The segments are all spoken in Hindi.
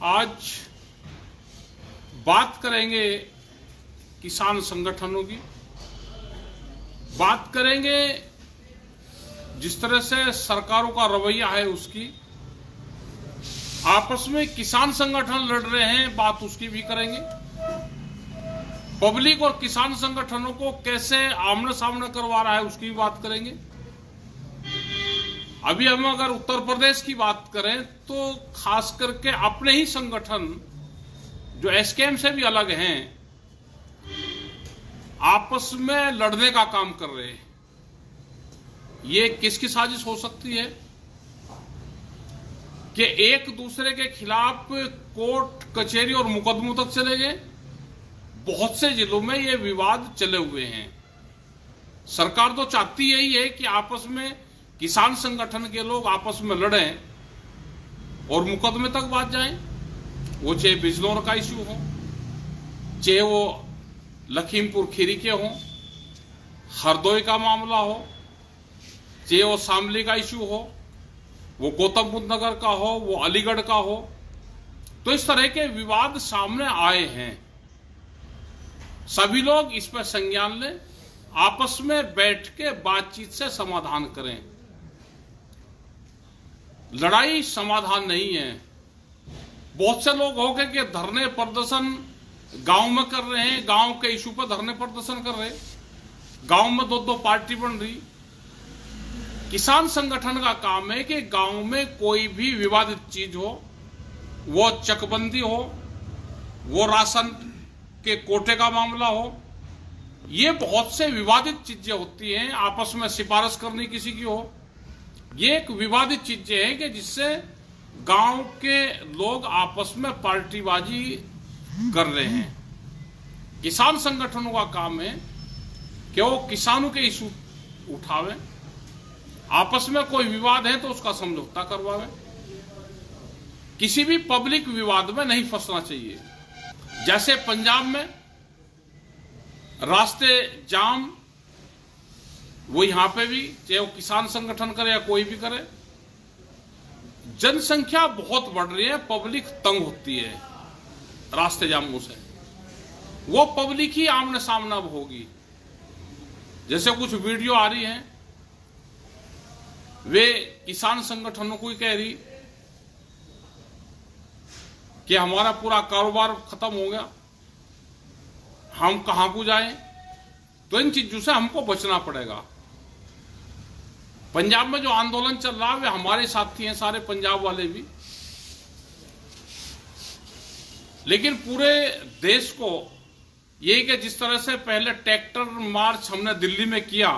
आज बात करेंगे किसान संगठनों की, बात करेंगे जिस तरह से सरकारों का रवैया है उसकी, आपस में किसान संगठन लड़ रहे हैं, बात उसकी भी करेंगे। पब्लिक और किसान संगठनों को कैसे आमने सामने करवा रहा है उसकी भी बात करेंगे। अभी हम अगर उत्तर प्रदेश की बात करें तो खास करके अपने ही संगठन जो एसकेएम से भी अलग हैं, आपस में लड़ने का काम कर रहे हैं। ये किसकी साजिश हो सकती है कि एक दूसरे के खिलाफ कोर्ट कचहरी और मुकदमों तक चले गए। बहुत से जिलों में ये विवाद चले हुए हैं। सरकार तो चाहती यही है कि आपस में किसान संगठन के लोग आपस में लड़ें और मुकदमे तक बात जाएं। वो चाहे बिजनौर का इश्यू हो, चाहे वो लखीमपुर खीरी के हो, हरदोई का मामला हो, चाहे वो शामली का इश्यू हो, वो गौतम बुद्ध नगर का हो, वो अलीगढ़ का हो। तो इस तरह के विवाद सामने आए हैं। सभी लोग इस पर संज्ञान लें, आपस में बैठ के बातचीत से समाधान करें। लड़ाई समाधान नहीं है। बहुत से लोग हो गए कि धरने प्रदर्शन गांव में कर रहे हैं, गांव के इशू पर धरने प्रदर्शन कर रहे हैं, गांव में दो दो पार्टी बन रही। किसान संगठन का काम है कि गांव में कोई भी विवादित चीज हो, वो चकबंदी हो, वो राशन के कोटे का मामला हो, ये बहुत से विवादित चीजें होती हैं। आपस में सिफारिश करनी किसी की हो, ये एक विवादित चीजें हैं कि जिससे गांव के लोग आपस में पार्टीबाजी कर रहे हैं। किसान संगठनों का काम है कि वो किसानों के इशू उठावे, आपस में कोई विवाद है तो उसका समझौता करवावे। किसी भी पब्लिक विवाद में नहीं फंसना चाहिए। जैसे पंजाब में रास्ते जाम, वो यहां पे भी, चाहे वो किसान संगठन करे या कोई भी करे, जनसंख्या बहुत बढ़ रही है, पब्लिक तंग होती है रास्ते जामों से। वो पब्लिक ही आमने सामना होगी। जैसे कुछ वीडियो आ रही है, वे किसान संगठनों को ही कह रही कि हमारा पूरा कारोबार खत्म हो गया, हम कहां को जाएं। तो इन चीजों से हमको बचना पड़ेगा। पंजाब में जो आंदोलन चल रहा है वे हमारे साथी हैं, सारे पंजाब वाले भी। लेकिन पूरे देश को यही कि जिस तरह से पहले ट्रैक्टर मार्च हमने दिल्ली में किया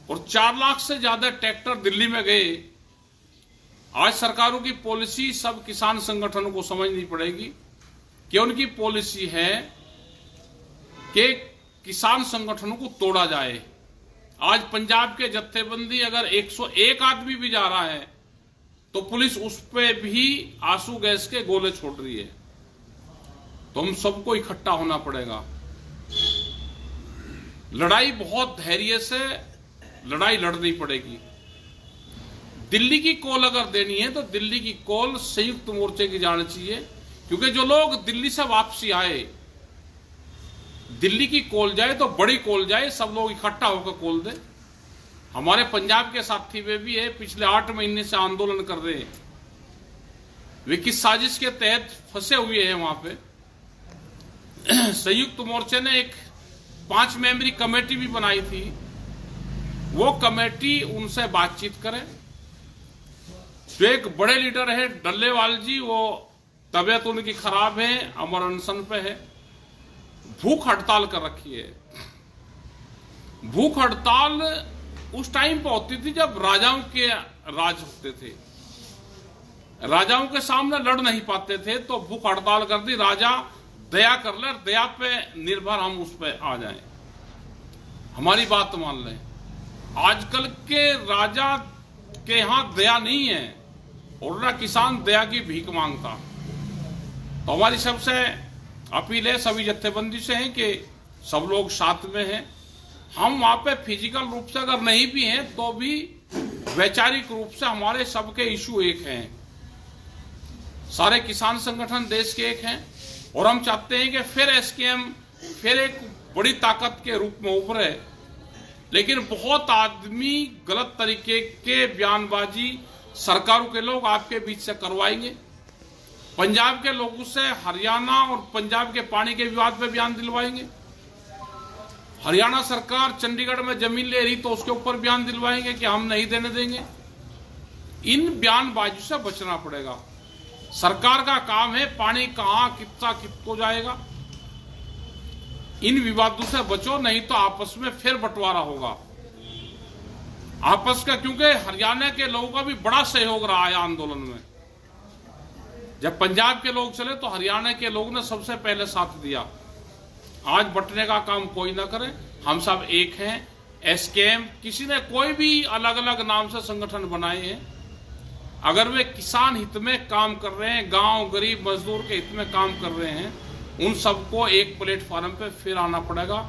और 4 लाख से ज्यादा ट्रैक्टर दिल्ली में गए, आज सरकारों की पॉलिसी सब किसान संगठनों को समझनी पड़ेगी कि उनकी पॉलिसी है कि किसान संगठनों को तोड़ा जाए। आज पंजाब के जत्थेबंदी अगर 101 आदमी भी जा रहा है तो पुलिस उस पे भी आंसू गैस के गोले छोड़ रही है। तो हम सबको इकट्ठा होना पड़ेगा। लड़ाई बहुत धैर्य से लड़ाई लड़नी पड़ेगी। दिल्ली की कॉल अगर देनी है तो दिल्ली की कॉल संयुक्त मोर्चे की जानी चाहिए, क्योंकि जो लोग दिल्ली से वापसी आए, दिल्ली की कॉल जाए तो बड़ी कॉल जाए, सब लोग इकट्ठा होकर कॉल दे। हमारे पंजाब के साथी वे भी है, पिछले 8 महीने से आंदोलन कर रहे हैं। वे किस साजिश के तहत फंसे हुए हैं वहां पे। संयुक्त मोर्चे ने एक 5 मेंबरी कमेटी भी बनाई थी। वो कमेटी उनसे बातचीत करे। जो एक बड़े लीडर है डल्लेवाल जी, वो तबीयत उनकी खराब है, अमर अनशन पे है, भूख हड़ताल कर रखी है। भूख हड़ताल उस टाइम पर होती थी जब राजाओं के राज होते थे। राजाओं के सामने लड़ नहीं पाते थे तो भूख हड़ताल कर दी। राजा दया कर ले, दया पे निर्भर हम उस पे आ जाएं, हमारी बात मान लें। आजकल के राजा के यहां दया नहीं है और ना किसान दया की भीख मांगता। तो हमारी सबसे अपील है, सभी जत्थेबंदी से है कि सब लोग साथ में हैं। हम वहां पे फिजिकल रूप से अगर नहीं भी हैं तो भी वैचारिक रूप से हमारे सबके इशू एक हैं। सारे किसान संगठन देश के एक हैं और हम चाहते हैं कि फिर एसकेएम फिर एक बड़ी ताकत के रूप में उभरे। लेकिन बहुत आदमी गलत तरीके के बयानबाजी सरकारों के लोग आपके बीच से करवाएंगे। पंजाब के लोगों से हरियाणा और पंजाब के पानी के विवाद पे बयान दिलवाएंगे। हरियाणा सरकार चंडीगढ़ में जमीन ले रही तो उसके ऊपर बयान दिलवाएंगे कि हम नहीं देने देंगे। इन बयानबाजी से बचना पड़ेगा। सरकार का काम है पानी कहां कितना किसको जाएगा, इन विवादों से बचो, नहीं तो आपस में फिर बंटवारा होगा आपस का। क्योंकि हरियाणा के लोगों का भी बड़ा सहयोग रहा है आंदोलन में। जब पंजाब के लोग चले तो हरियाणा के लोग ने सबसे पहले साथ दिया। आज बंटने का काम कोई ना करे, हम सब एक हैं। एसकेएम किसी ने कोई भी अलग अलग नाम से संगठन बनाए हैं, अगर वे किसान हित में काम कर रहे हैं, गांव गरीब मजदूर के हित में काम कर रहे हैं, उन सबको एक प्लेटफॉर्म पे फिर आना पड़ेगा।